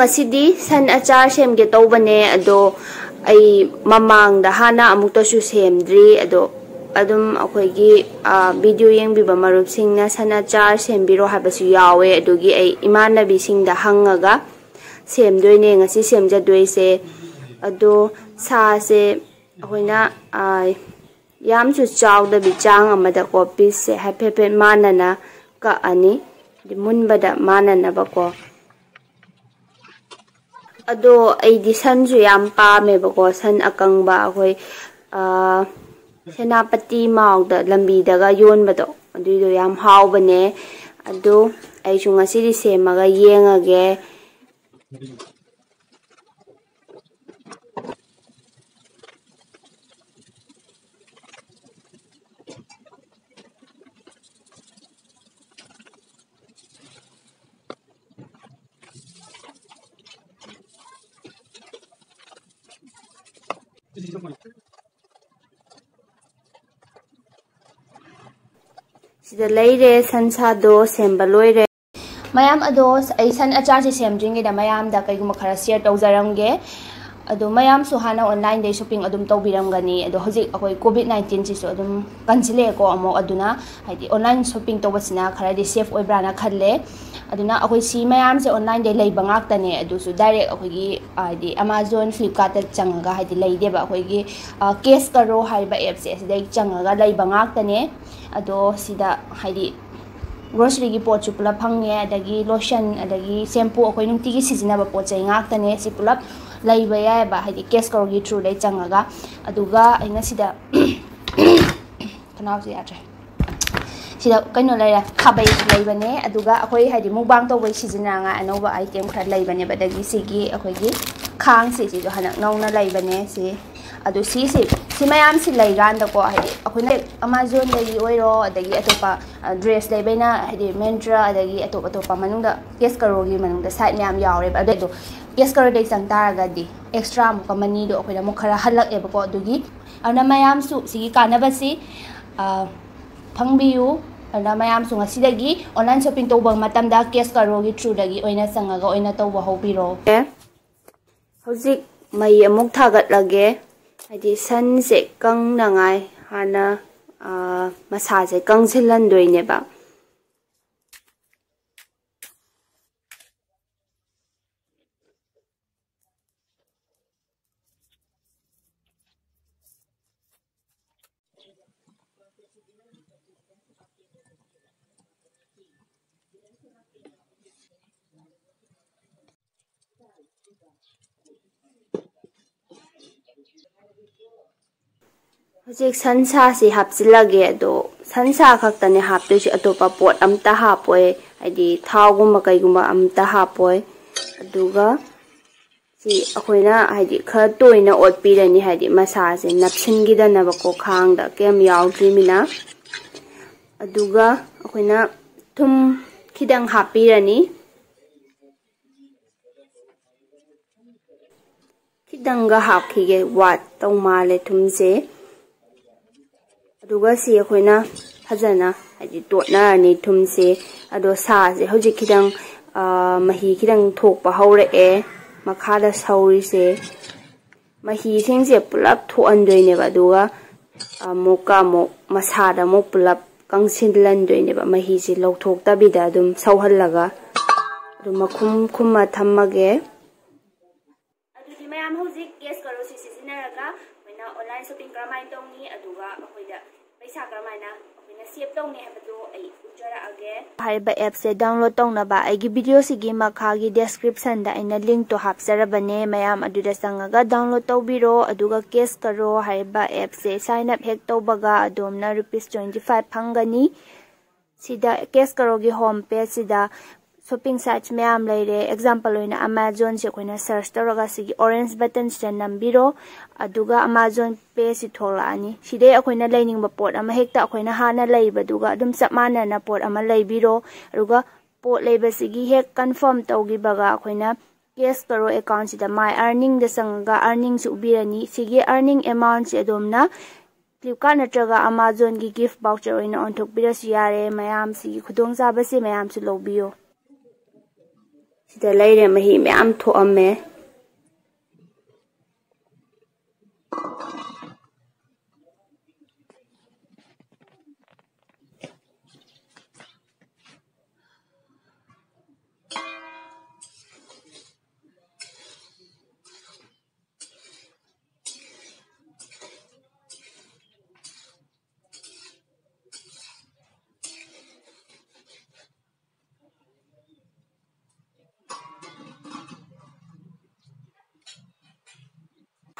ngasidi san achar semge tawbane ado ai mamangda hana amuktasu semdri ado adum akoigi video yengbiba marup singna san achar sembiro habasu yawe adugi ai imanabi singda hangaga semdoine ngasi semjadoise ado sa se akoina yamsu chawda bi chang amada ko piece se hapepe manana ka ani di munbada manana bako ado ai di san ju yam pa me bako san akangba akoi senapati maugda lambi daga yon bado aduido yam hawbane ado ai chu ngasi di semaga yengage sida leire sansa do semba loire mayam ado ai san achar se semjing da mayam da kaiguma khara share tawjaramge ado mayam su hana online day shopping adum tawbiramgani ado hojik akoi covid-19 si so adum cancel ko amo aduna haidi online shopping tawbasina khara di safe oibrana khalle aduna akoi si mayam se online day lay bangak tane adu su direct akoi gi haidi Amazon Flipkart ta changa haidi lay deba akoi gi case karo haiba app se sidai changa lay bangak tane ado sida haidi grocery gi pot chupla phangye adagi lotion adagi shampoo akoi nungti gi sizina ba pot chai ngak tane si pulap laiba ya ba haidi case karo gi through dai changaga aduga aina sida kanau se atre sida kaino laira khabai laibane aduga akoi haidi mubang to bai sizina nga anoba item khar laibane badagi sigi akoi gi khang si ji do hanak nauna laibane si adu si mayam si laigan da ko haidi akoi Amazon dagi oiro adagi atopa dress laibaina haidi Myntra adagi atopa manungda case karo gi manungda site myam yawre ba ado yes karo dai sang taraga di extra mu kamani do akoida mu khara halak e bako adugi ana mayam su sigi kanabasi phangbiyu ana mayam su ngasidagi online shopping tawba matamda case karo gi through dagi oina sangaga oina tawba hobiro hojik mai amuk thagat lage haidi san se kang nangai hana masa se kang silan doine ba hojik sansa si hapsilage ado sansa khaktane haptoisi atopa pot amta hapoi haidi thawgumba kaigumba amta hapoi aduga si akoina haidi khar toina otpirani haidi masa se napsingidana bako khangda kem yawdrimina aduga akoina thum khidang hapirani khidanga hapkhige wat tawmale thumse aduga si akoina fajana haidi totnarani thumse ado sa se hojik khidang mahi khidang thokpa haure e makhada sauri se mahi singse pulap thoandoine ba aduga moka mo masada mo pulap kangsinlandoine ba mahi se lawthokta bida adum sauhallaga adum khumma thammage adudi mayam hojik case karo si sisinaraga oina online shopping kramai tongni aduga akoida paisa kramai save tawne habado ai ujara age haiba app se download tawna ba aigi video sigi makhagi description da aina link to hapsarabane mayam aduda sangaga download tawbiro aduga case karo haiba app se sign up hek tawbaga adomna ₹25 phangani sida case karo gi home page sida shopping sites mayam laire example oina Amazon se koina search tawraga sigi orange button se nambiro aduga Amazon page si tholani side akoina lainingba pot ama hekta akoina hana laibaduga adum sapmana na pot ama laibiro aduga pot laibasigi hek confirm tawgibaga akoina case karo account sida my earning da sanga earning su ubirani sigi earning amount se adomna Flipkart natraga Amazon gi gift voucher oina onthokbirasu yare mayam sigi khudong sabase mayam su lobiyo sida layre mahi mꯌꯥꯝ thoame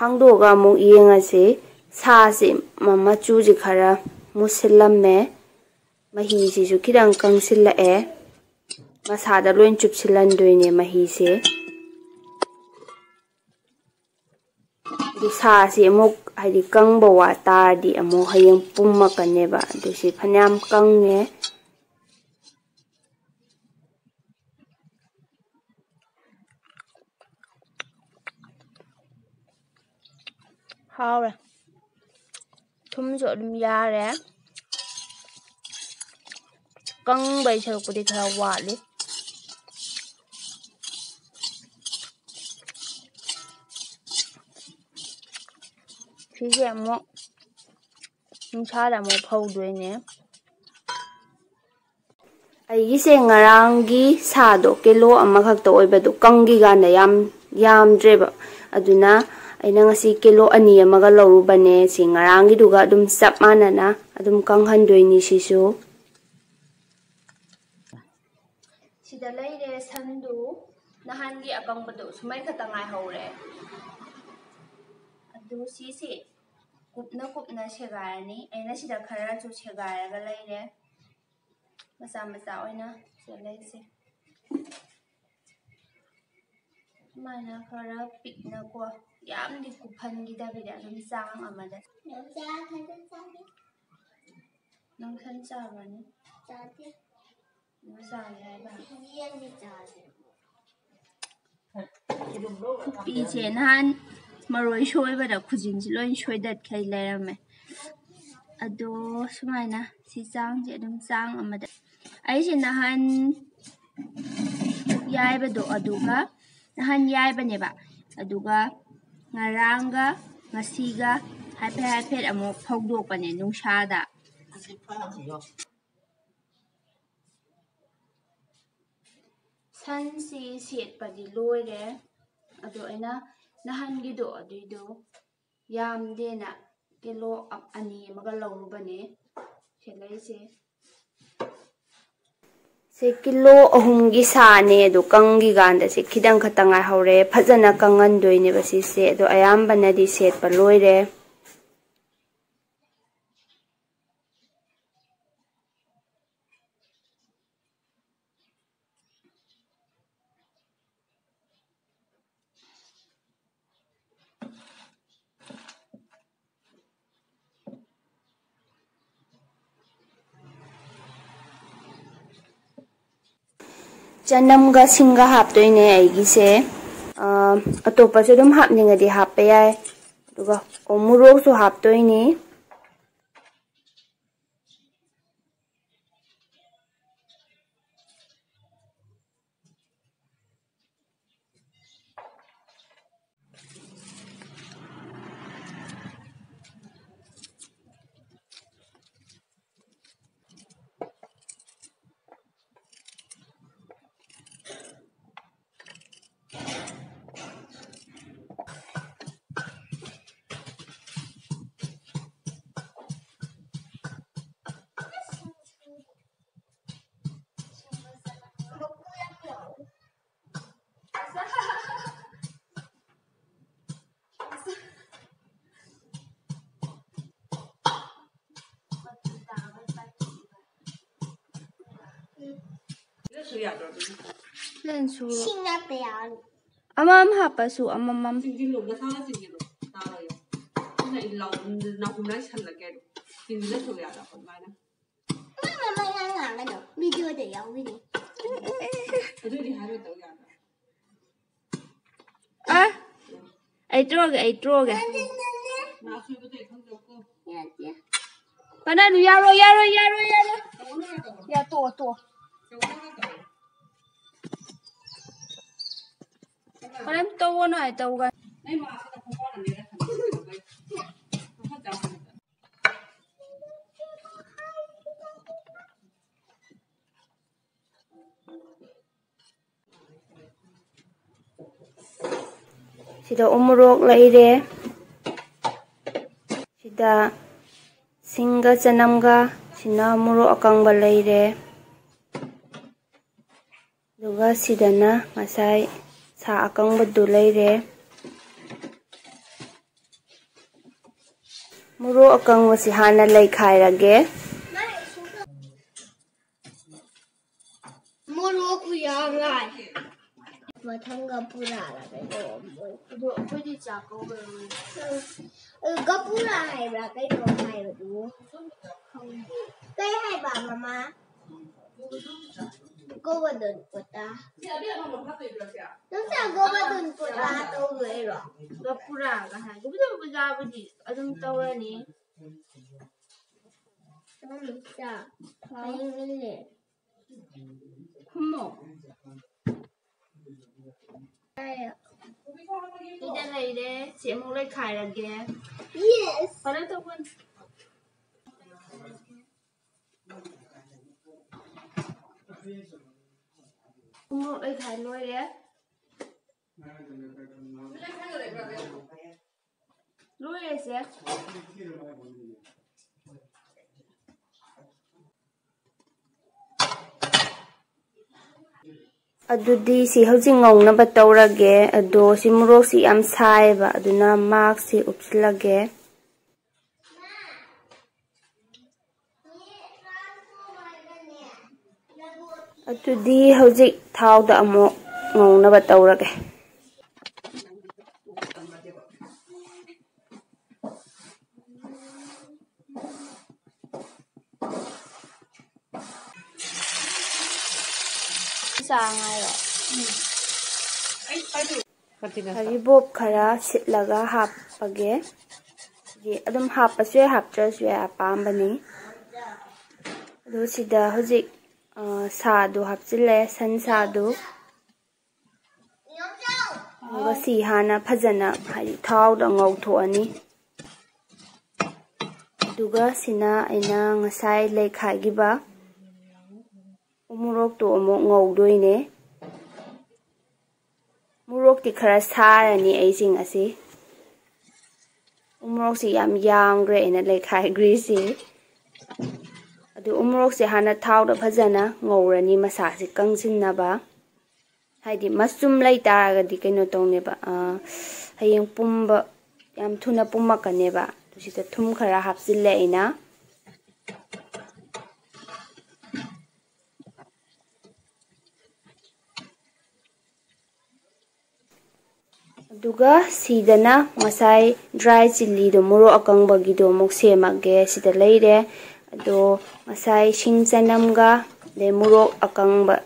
hangdoga amuk yengase saasi machuji khara musillamme mahi sisu khidang kangsillae masada loin chupsilandoine mahi se di saasi amuk haidi kangba wa tardi amuk hayeng pummakaneba dusi phanyam kangne haure thumso adum yare kang bai sarukudi khara wali sise amuk nungsada amuk phaudoine aigise ngarangi sado kilo amakhakta oibadu kangi gana yamdreba aduna aina ngasi kilo 2 amaga lorubane si ngarangi duga adum chap manana adum kanghandoini sisu sida laire sandu nahangi akangbadu sumai khata ngai hore adu sisi kupna segarani aina sida khara chu segaraga laire macha oina selaise mana khara pikna ko yamdi kuphangi dabida adum chang amada nang san chabani chate masa yaiba yandi chate piche nan maroi shoibada khujinji loin shoidat khai lairame ado sumaina si chang je adum chang amada aise nahan yaibado aduga nahan yaibaneba aduga ngaranga ngasiga haipet amuk phawdokpane nungsada sansi setpadi loire ado aina nahangido aduido yamdena kilo 2 amaga lorubane selaise se kilo 3 gi sane do kangi ganda se khidang khatanga hore phajana kangandoine basi se do ayambana di set pa loire chanamga singa haptoine aigise atopa se dum hapningadi happe yai duga omurok so haptoine lensu singa pean amam hapasu amam sinjilo gasala sinjilo tarayo na ilaw na hunay salake sinjilo so yada kon mana mama nga no video de yaw video adu di haro to yada ai troge na su bute khang joko ya pana nu yaro ya to Horen tau na ay tau gan. Sida umurok laire. Sida singga chanamga sina umurok akang balaire. Duga sidana ngasai sa akang badu laire. Murok akang wasi hana lay khairage. Murok yang lai. Matangga pura la cái đồ đồ phải đi chả câu rồi gấp pura hay là cái đồ này rồi đúng không cái hay bà mama cô vào đồn của ta nó sao cô vào đồn của ta đâu rồi rồi gấp pura cái hay cũng đâu bây giờ bây giờ ở trong tàu này nè nó làm sao hay như thế không một Ida này đấy, chị muốn lấy khai là kìa. Yes. Và đấy tôi quên. Muốn lấy khai nuôi đấy. Nuôi đấy sẽ. Adudi si housing ngong na batawrage ado si murok si am sai ba aduna mark si upslage adudi housing thau da amo ngong na batawrage Haribob khara sitlaga hapage di adum hapaswe haptraswe apambani adu sida hojik sadu hapchile san sadu wasi hana phajana hari thau da ngauthoni duga sina aina ngasai lekhagiba umurok to amok ngaudoine Murok ti khara sarani aising asi umrok si yam gre ina lekhai grisi adu umrok si hana thau da phajana ngorani masa si kangsin na ba haidi masum lai taraga di kaino tone ba hayeng pumba yam thuna pumma kane ba tu si ta thum khara hapsile ina Duga sidana masai dry chili do muro akang bagi do mok semage sida leire ado masai sing chanamga le muro akang ba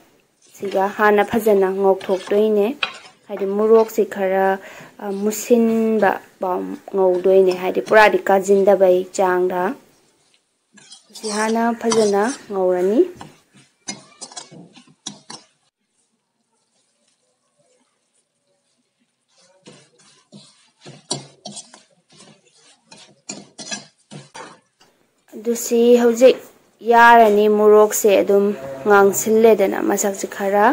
siga hana phajana ngok thok doine haidi murok si khara musin ba ngau doine haidi pura di kajin da bai changda si hana phajana ngaurani Dusi hojik yarani murok se adum ngang sille dana masak khara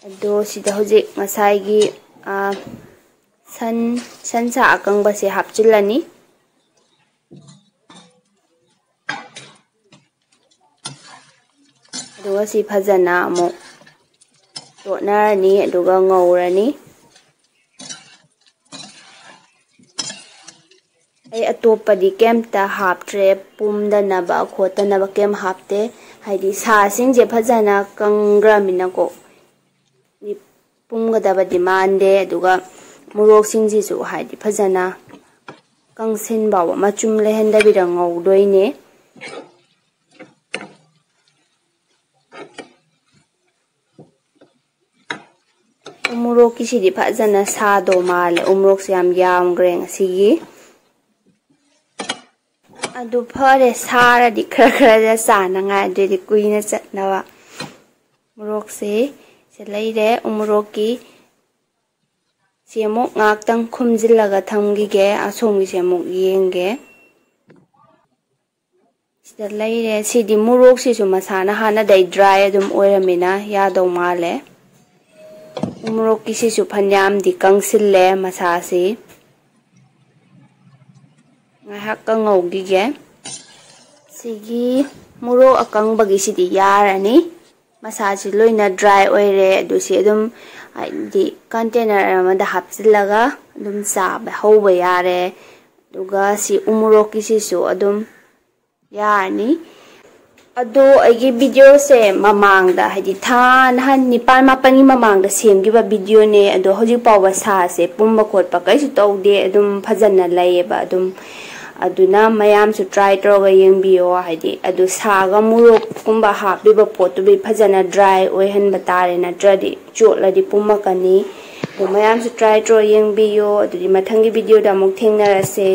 ado sida hojik ngasai gi san sa akang ba se hapchilani aduga si phajana amo tonarani aduga ngaurani ai atopa di kemta haptre pumda naba khota naba kem hapte haidi sa sing je phajana kangra minako ni pumga daba demande aduga murok sing ji su haidi phajana kangsin bawa machum lehenda birang ngaudoine umurok ki sidi phajana sa do male umrok siam yam greng sigi adu phare sara di khara ja sana nga de kuina chatnawa murok se leire umurok ki ꯁꯤ ꯑꯃꯨꯛ ꯉꯥꯛꯇꯪ ꯈꯨꯝꯖꯤꯜꯂꯒ ꯊꯝꯈꯤꯒꯦ ꯑꯁꯣꯝꯒꯤꯁꯦ ꯑꯃꯨꯛ ꯌꯦꯡꯒꯦ ꯁꯤꯗ ꯂꯩꯔꯦ ꯁꯤꯗꯤ ꯃꯣꯔꯣꯛꯁꯤꯁꯨ ꯃꯁꯥꯅ ꯍꯥꯟꯅꯗꯩ dry ꯑꯗꯨꯝ ꯑꯣꯏꯔꯃꯤꯅ ꯌꯥꯗꯧ ꯃꯥꯜꯂꯦ ꯃꯣꯔꯣꯛꯀꯤꯁꯤꯁꯨ ꯐꯅꯌꯥꯝꯗꯤ ꯀꯪꯁꯤꯜꯂꯦ ꯃꯁꯥꯁꯤ ꯉꯥꯏꯍꯥꯛ ꯀꯪꯍꯧꯈꯤꯒꯦ ꯁꯤꯒꯤ ꯃꯣꯔꯣꯛ ꯑꯀꯪꯕꯒꯤꯁꯤꯗꯤ ꯌꯥꯔꯅꯤ ꯃꯁꯥꯁꯤ ꯂꯣꯏꯅ ꯗ꯭ꯔꯥꯏ ꯑꯣꯏꯔꯦ ꯑꯗꯨ ꯁꯤ ꯑꯗꯨꯝ ꯍꯥꯏꯗꯤ ꯀꯟꯇꯦꯅꯔ ꯑꯃꯗ ꯍꯥꯞꯆꯤꯜꯂꯒ ꯑꯗꯨꯝ ꯆꯥꯕ ꯍꯧꯕ ꯌꯥꯔꯦ ꯑꯗꯨꯒ ꯁꯤ ꯎꯃꯣꯔꯣꯛꯀꯤꯁꯤꯁꯨ ꯑꯗꯨꯝ ꯌꯥꯔꯅꯤ ꯑꯗꯣ ꯑꯩꯒꯤ ꯚꯤꯗꯤꯑꯣꯁꯦ ꯃꯃꯥꯡꯗ ꯍꯥꯏꯗꯤ ꯊꯥ ꯅꯍꯥꯟ 9-10ꯒꯤ ꯃꯃꯥꯡꯗ ꯁꯦꯝꯈꯤꯕ ꯚꯤꯗꯤꯑꯣꯅꯦ ꯑꯗꯣ ꯍꯧꯖꯤꯛ ꯐꯥꯎꯕ ꯁꯥꯁꯦ ꯄꯨꯝꯕ ꯈꯣꯠꯄ ꯀꯩꯁꯨ ꯇꯧꯗꯦ ꯑꯗꯨꯝ ꯐꯖꯅ ꯂꯩꯌꯦꯕ ꯑꯗꯨꯝ ꯑꯗꯨꯅ ꯃꯌꯥꯝꯁꯨ ꯇ꯭ꯔꯥꯏ ꯇꯧꯔꯒ ꯌꯦꯡꯕꯤꯌꯣ ꯍꯥꯏꯗꯤ ꯑꯗꯨ ꯁꯥꯒ ꯃꯣꯔꯣꯛꯀꯨꯝꯕ ꯍꯥꯞꯄꯤꯕ ꯄꯣꯠꯇꯨꯗꯤ ꯐꯖꯅ ꯗ꯭ꯔꯥꯏ ꯑꯣꯏꯍꯟꯕ ꯇꯥꯔꯦ ꯅꯠꯇ꯭ꯔꯗꯤ ꯆꯣꯠꯂꯗꯤ ꯄꯨꯝꯃꯛꯀꯅꯤ ꯑꯗꯣ ꯃꯌꯥꯝꯁꯨ ꯇ꯭ꯔꯥꯏ ꯇꯧꯔꯒ ꯌꯦꯡꯕꯤꯌꯣ ꯑꯗꯨꯗꯤ ꯃꯊꯪꯒꯤ ꯚꯤꯗꯤꯑꯣꯗ ꯑꯃꯨꯛ ꯊꯦꯡꯅꯔꯁꯦ